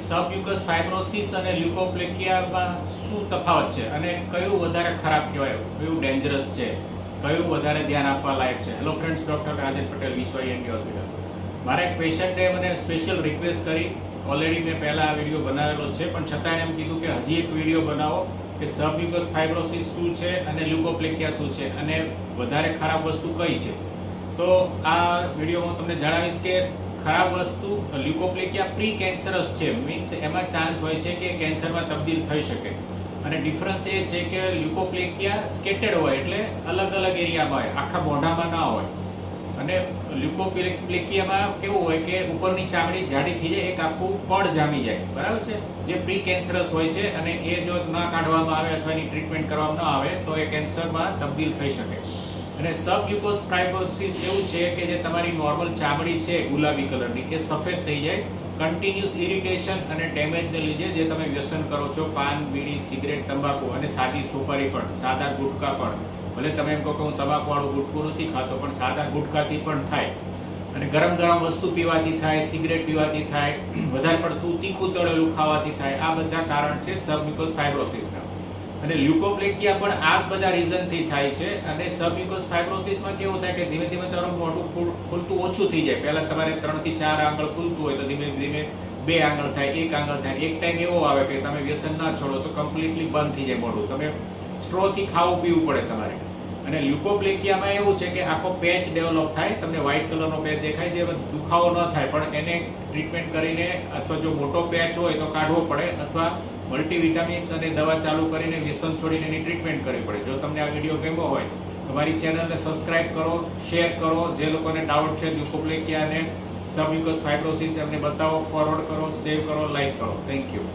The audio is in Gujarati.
સબમ્યુકસ ફાઇબ્રોસિસ અને લ્યુકોપ્લેકિયામાં શું તફાવત છે અને કયું વધારે ખરાબ કહેવાય, કયું ડેન્જરસ છે, કયું વધારે ધ્યાન આપવા લાયક છે? Hello friends, doctor Rajesh Patel, વિશ્વ ENT હોસ્પિટલ. મારા એક પેશન્ટે મને સ્પેશિયલ રિક્વેસ્ટ કરી. ઓલરેડી મેં પહેલાં આ વિડીયો બનાવેલો છે, પણ છતાં એમ કીધું કે હજી એક વિડીયો બનાવો કે સબમ્યુકસ ફાઇબ્રોસિસ શું છે અને લ્યુકોપ્લેકિયા શું છે અને વધારે ખરાબ વસ્તુ કઈ છે. તો આ વિડીયોમાં તમને જણાવીશ કે ખરાબ વસ્તુ લ્યુકોપ્લેકિયા પ્રી કેન્સરસ છે, મીન્સ એમાં ચાન્સ હોય છે કે કેન્સરમાં તબદીલ થઈ શકે. અને ડિફરન્સ એ છે કે લ્યુકોપ્લેકિયા સ્કેટેડ હોય, એટલે અલગ અલગ એરિયામાં હોય, આખા મોઢામાં ના હોય. અને લ્યુકોપ્લેકિયામાં કેવું હોય કે ઉપરની ચામડી જાડી થઈ જાય, એક આખું પડ જામી જાય, બરાબર છે, જે પ્રી કેન્સરસ હોય છે. અને એ જો ના કાઢવામાં આવે અથવા એની ટ્રીટમેન્ટ કરવામાં ન આવે તો એ કેન્સરમાં તબદીલ થઈ શકે. અને સબમ્યુકસ ફાઇબ્રોસિસ એવું છે કે જે તમારી નોર્મલ ચામડી છે ગુલાબી કલરની, એ સફેદ થઈ જાય કન્ટિન્યુઅસ ઇરિટેશન અને ડેમેજને લીધે. જે તમે વ્યસન કરો છો, પાન, બીડી, સિગરેટ, તંબાકુ અને સાદી સુપારી પણ, સાદા ગુટકા પણ, ભલે તમે એમ કહો કે હું તમાકુવાળું ગુટકું નથી ખાતો, પણ સાદા ગુટકાથી પણ થાય. અને ગરમ ગરમ વસ્તુ પીવાથી થાય, સિગરેટ પીવાથી થાય, વધારે પડતું તીખું તળેલું ખાવાથી થાય. આ બધા કારણ છે સબમ્યુકસ ફાઇબ્રોસિસના. અને લ્યુકોપ્લેકિયા પણ આ બધા રીઝનથી થાય છે. અને સબમ્યુકસ ફાઇબ્રોસિસમાં કેવું થાય કે ધીમે ધીમે તમારું મોઢું ખુલતું ઓછું થઈ જાય. પહેલા તમારે 3 થી 4 આંગળ ખુલતું હોય તો ધીમે ધીમે 2 આંગળ થાય, 1 આંગળ થાય. એક ટાઈમ એવો આવે કે તમે વ્યસન ના છોડો તો કમ્પ્લીટલી બંધ થઈ જાય મોઢું, તમે સ્ટ્રોથી ખાવું પીવું પડે તમારે. અને લ્યુકોપ્લેકિયામાં એવું છે કે આખો પેચ ડેવલપ થાય, તમને વ્હાઇટ કલરનો પેચ દેખાય, જે દુખાવો ન થાય, પણ એને ટ્રીટમેન્ટ કરીને અથવા જો મોટો પેચ હોય તો કાઢવો પડે, અથવા મલ્ટીવિટામિન્સ અને દવા ચાલુ કરીને વ્યસન છોડીને એની ટ્રીટમેન્ટ કરવી પડે. જો તમને આ વિડીયો ગમ્યો હોય તો મારી ચેનલને સબસ્ક્રાઇબ કરો, શેર કરો. જે લોકોને ડાઉટ છે લ્યુકોપ્લેકિયા અને સબમ્યુકસ ફાઇબ્રોસિસ એમને બતાવો, ફોરવર્ડ કરો, સેવ કરો, લાઈક કરો. Thank you.